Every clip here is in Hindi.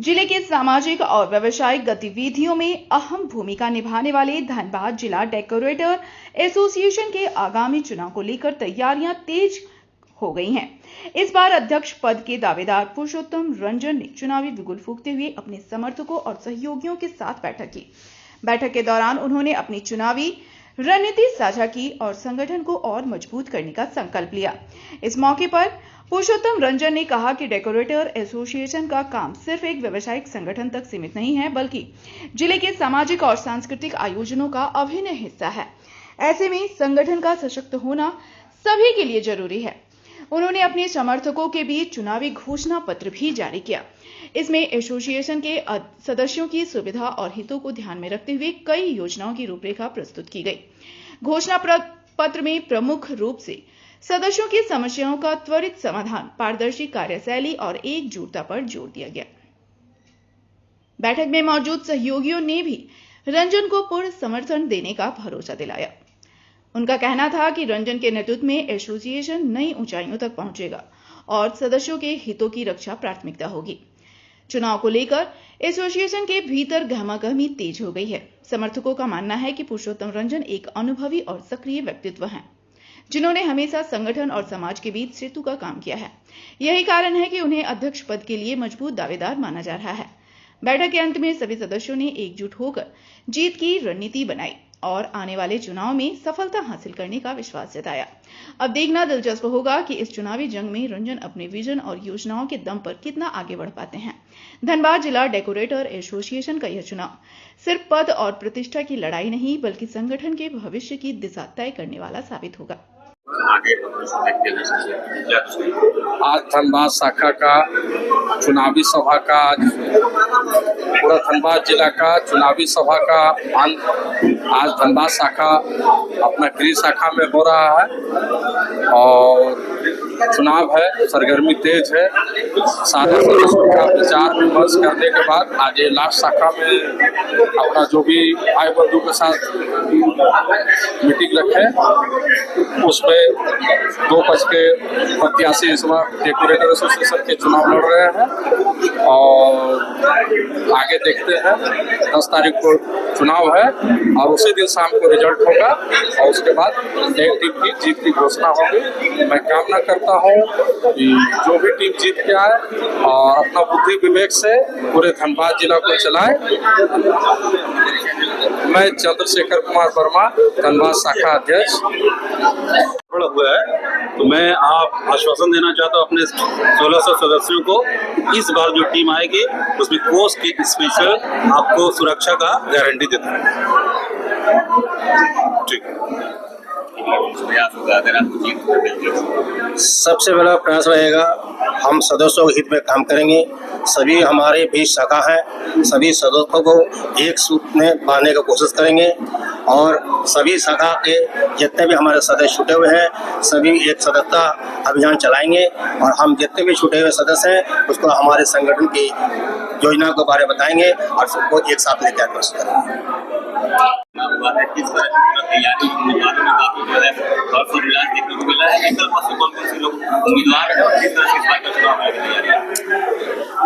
जिले के सामाजिक और व्यावसायिक गतिविधियों में अहम भूमिका निभाने वाले धनबाद जिला डेकोरेटर एसोसिएशन के आगामी चुनाव को लेकर तैयारियां तेज हो गई हैं। इस बार अध्यक्ष पद के दावेदार पुरुषोत्तम रंजन ने चुनावी बिगुल फूंकते हुए अपने समर्थकों और सहयोगियों के साथ बैठक की। बैठक के दौरान उन्होंने अपनी चुनावी रणनीति साझा की और संगठन को और मजबूत करने का संकल्प लिया। इस मौके पर पुरुषोत्तम रंजन ने कहा कि डेकोरेटर एसोसिएशन का काम सिर्फ एक व्यावसायिक संगठन तक सीमित नहीं है, बल्कि जिले के सामाजिक और सांस्कृतिक आयोजनों का अभिन्न हिस्सा है। ऐसे में संगठन का सशक्त होना सभी के लिए जरूरी है। उन्होंने अपने समर्थकों के बीच चुनावी घोषणा पत्र भी जारी किया। इसमें एसोसिएशन के सदस्यों की सुविधा और हितों को ध्यान में रखते हुए कई योजनाओं की रूपरेखा प्रस्तुत की गई। घोषणा पत्र में प्रमुख रूप से सदस्यों की समस्याओं का त्वरित समाधान, पारदर्शी कार्यशैली और एकजुटता पर जोर दिया गया। बैठक में मौजूद सहयोगियों ने भी रंजन को पूर्ण समर्थन देने का भरोसा दिलाया। उनका कहना था कि रंजन के नेतृत्व में एसोसिएशन नई ऊंचाइयों तक पहुंचेगा और सदस्यों के हितों की रक्षा प्राथमिकता होगी। चुनाव को लेकर एसोसिएशन के भीतर गहमागहमी तेज हो गई है। समर्थकों का मानना है कि पुरुषोत्तम रंजन एक अनुभवी और सक्रिय व्यक्तित्व हैं, जिन्होंने हमेशा संगठन और समाज के बीच सेतु का काम किया है। यही कारण है कि उन्हें अध्यक्ष पद के लिए मजबूत दावेदार माना जा रहा है। बैठक के अंत में सभी सदस्यों ने एकजुट होकर जीत की रणनीति बनाई और आने वाले चुनाव में सफलता हासिल करने का विश्वास जताया। अब देखना दिलचस्प होगा कि इस चुनावी जंग में रंजन अपने विजन और योजनाओं के दम पर कितना आगे बढ़ पाते हैं। धनबाद जिला डेकोरेटर एसोसिएशन का यह चुनाव सिर्फ पद और प्रतिष्ठा की लड़ाई नहीं, बल्कि संगठन के भविष्य की दिशा तय करने वाला साबित होगा। आज धनबाद शाखा का चुनावी सभा का पूरा धनबाद जिला का चुनावी सभा का आज धनबाद शाखा अपना गृह शाखा में हो रहा है और चुनाव है, सरगर्मी तेज है। सारे सदस्यों का विचार विमर्श करने के बाद आज ये लास्ट शाखा में अपना जो भी भाई बंधु के साथ मीटिंग रखे, उसमें 2 पक्ष के प्रत्याशी इस बार डेकोरेटर एसोसिएशन के चुनाव लड़ रहे हैं और आगे देखते हैं। 10 तारीख को चुनाव है और उसी दिन शाम को रिजल्ट होगा और उसके बाद एक टीम की जीत की घोषणा होगी। मैं कामना करता हूँ कि जो भी टीम जीत के आए और अपना बुद्धि विवेक से पूरे धनबाद जिला को चलाए। मैं चंद्रशेखर कुमार वर्मा, धनबाद शाखा अध्यक्ष। हुआ है तो मैं आप आश्वासन देना चाहता हूँ अपने 1600 सदस्यों को, इस बार जो टीम आएगी उसमें कोस्ट की स्पेशल आपको सुरक्षा का गारंटी देता है। ठीक है, सबसे बड़ा प्रयास रहेगा, हम सदस्यों के हित में काम करेंगे। सभी हमारे बीच शाखा है, सभी सदस्यों को एक सूत्र में बांधने की कोशिश करेंगे और सभी शाखा के जितने भी हमारे सदस्य छूटे हुए हैं सभी एक सदस्यता अभियान चलाएंगे और हम जितने भी छूटे हुए सदस्य हैं उसको हमारे संगठन की योजना के बारे में बताएंगे और सबको एक साथ लेकर कोशिश करेंगे।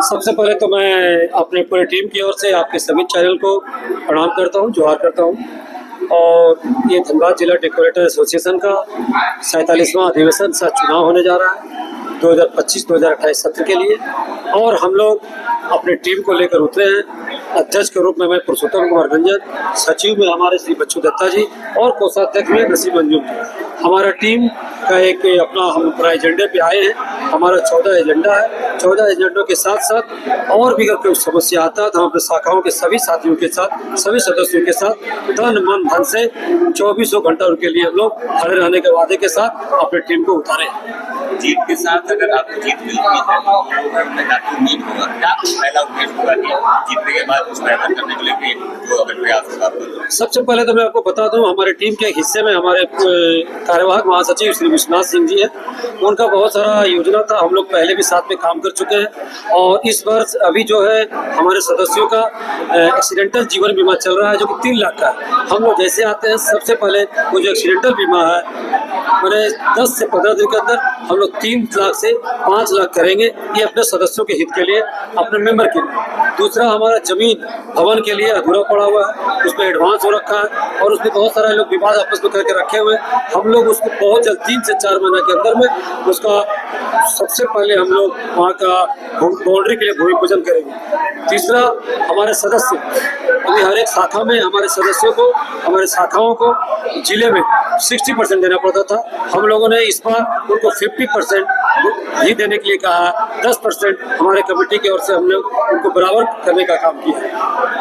सबसे पहले तो मैं अपने पूरी टीम की ओर से आपके सभी चैनल को प्रणाम करता हूं, जोहार करता हूं। और ये धनबाद जिला डेकोरेटर एसोसिएशन का 47वां अधिवेशन सा चुनाव होने जा रहा है 2025-2028 सत्र के लिए और हम लोग अपने टीम को लेकर उतरे हैं। अध्यक्ष के रूप में मैं पुरुषोत्तम कुमार रंजन, सचिव में हमारे श्री बच्चू दत्ता जी और कोषाध्यक्ष में नसीम अंजुम जी। हमारा टीम का एक अपना हम अपना एजेंडे पे आए हैं। हमारा 14 एजेंडा है। 14 एजेंडों के साथ साथ और भी अगर कोई समस्या आता है तो हम अपने शाखाओं के सभी साथियों के साथ, सभी सदस्यों के साथ तन मन धन से 24 घंटा उनके लिए हम लोग खड़े रहने के वादे के साथ अपनी टीम को उतारे। जीत के साथ अगर आपको जीत मिलती है तो उम्मीद होगा क्या पहला उद्देश्य होगा कि जीतने के बाद कुछ बेहतर करने के लिए जो अगर प्रयास होगा? सबसे पहले तो मैं आपको बता दूं, हमारे टीम के हिस्से में हमारे कार्यवाहक महासचिव श्री विश्वनाथ सिंह जी हैं। उनका बहुत सारा योजना था, हम लोग पहले भी साथ में काम कर चुके हैं और इस वर्ष अभी जो है हमारे सदस्यों का एक्सीडेंटल जीवन बीमा चल रहा है जो कि 3 लाख का है। हम लोग जैसे आते हैं सबसे पहले वो जो एक्सीडेंटल बीमा है मैंने 10 से 15 दिन के अंदर हम लोग 3 लाख से 5 लाख करेंगे, ये अपने सदस्यों के हित के लिए, अपने मेंबर के लिए। दूसरा, हमारा जमीन भवन के लिए अधूरा पड़ा हुआ है, उसमें एडवांस हो रखा है और उसमें बहुत सारे लोग विवाद आपस में करके रखे हुए हैं। हम लोग उसको बहुत जल्द 3 से 4 महीने के अंदर में उसका सबसे पहले हम लोग वहाँ का बाउंड्री के लिए भूमि पूजन करेंगे। तीसरा, हमारे सदस्य, अभी हर एक शाखा में हमारे सदस्यों को, हमारे शाखाओं को जिले में 60% देना पड़ता था, हम लोगों ने इस बार उनको 50% ही देने के लिए कहा। 10% हमारे कमेटी की ओर से हमने उनको बराबर करने का काम किया है।